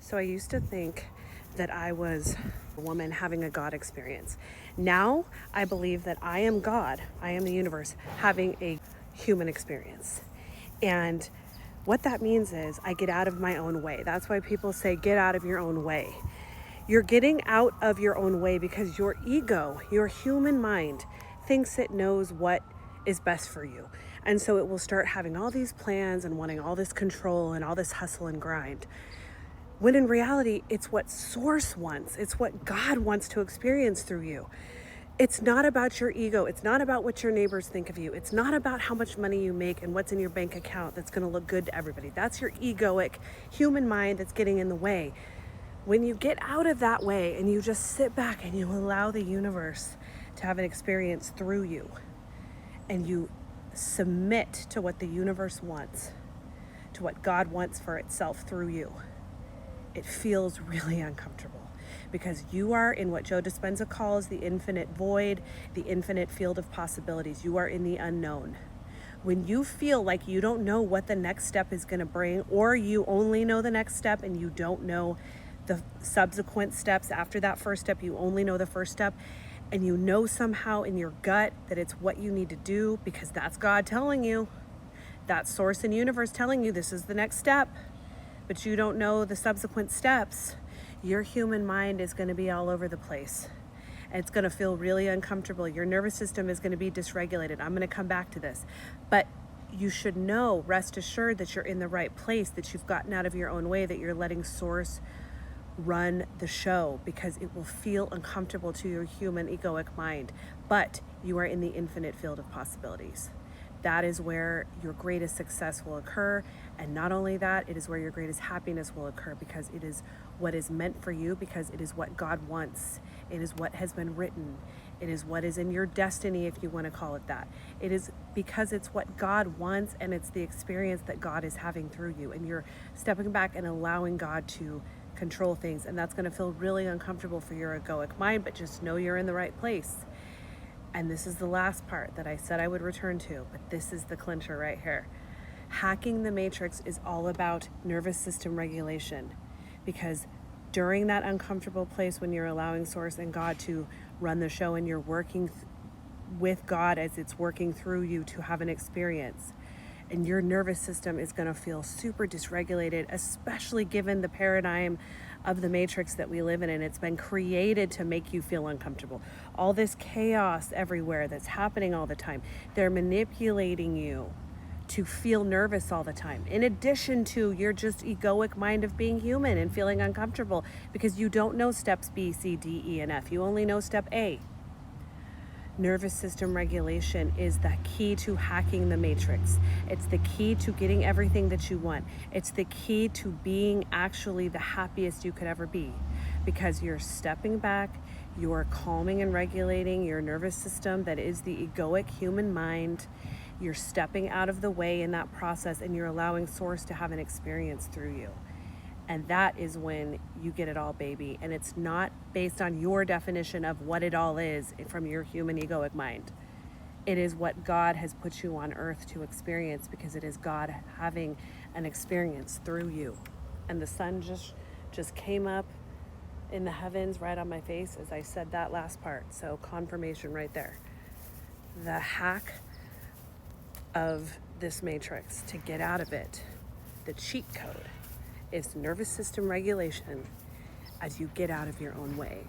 So I used to think that I was a woman having a God experience. Now I believe that I am God, I am the universe, having a human experience. And what that means is I get out of my own way. That's why people say, get out of your own way. You're getting out of your own way because your ego, your human mind, thinks it knows what is best for you. And so it will start having all these plans and wanting all this control and all this hustle and grind. When in reality, it's what Source wants. It's what God wants to experience through you. It's not about your ego. It's not about what your neighbors think of you. It's not about how much money you make and what's in your bank account that's going to look good to everybody. That's your egoic human mind that's getting in the way. When you get out of that way and you just sit back and you allow the universe to have an experience through you, and you submit to what the universe wants, to what God wants for itself through you, it feels really uncomfortable because you are in what Joe Dispenza calls the infinite void, the infinite field of possibilities. You are in the unknown. When you feel like you don't know what the next step is going to bring, or you only know the next step and you don't know the subsequent steps after that first step, you only know the first step, and you know somehow in your gut that it's what you need to do because that's God telling you, that's Source and universe telling you this is the next step, but you don't know the subsequent steps, your human mind is going to be all over the place. It's going to feel really uncomfortable. Your nervous system is going to be dysregulated. I'm going to come back to this. But you should know, rest assured, that you're in the right place, that you've gotten out of your own way, that you're letting Source run the show, because it will feel uncomfortable to your human egoic mind. But you are in the infinite field of possibilities. That is where your greatest success will occur. And not only that, it is where your greatest happiness will occur, because it is what is meant for you, because it is what God wants. It is what has been written. It is what is in your destiny, if you want to call it that. It is because it's what God wants, and it's the experience that God is having through you. And you're stepping back and allowing God to control things. And that's going to feel really uncomfortable for your egoic mind, but just know you're in the right place. And this is the last part that I said I would return to, but this is the clincher right here. Hacking the matrix is all about nervous system regulation, because during that uncomfortable place when you're allowing Source and God to run the show and you're working with God as it's working through you to have an experience, and your nervous system is going to feel super dysregulated, especially given the paradigm of the matrix that we live in, and it's been created to make you feel uncomfortable. All this chaos everywhere that's happening all the time, they're manipulating you to feel nervous all the time, in addition to your just egoic mind of being human and feeling uncomfortable because you don't know steps B, C, D, E, and F. You only know step A. Nervous system regulation is the key to hacking the matrix. It's the key to getting everything that you want. It's the key to being actually the happiest you could ever be, because you're stepping back, you're calming and regulating your nervous system that is the egoic human mind. You're stepping out of the way in that process, and you're allowing Source to have an experience through you. And that is when you get it all, baby. And it's not based on your definition of what it all is from your human egoic mind. It is what God has put you on earth to experience, because it is God having an experience through you. And the sun just came up in the heavens right on my face as I said that last part. So confirmation right there. The hack of this matrix to get out of it, the cheat code, is nervous system regulation as you get out of your own way.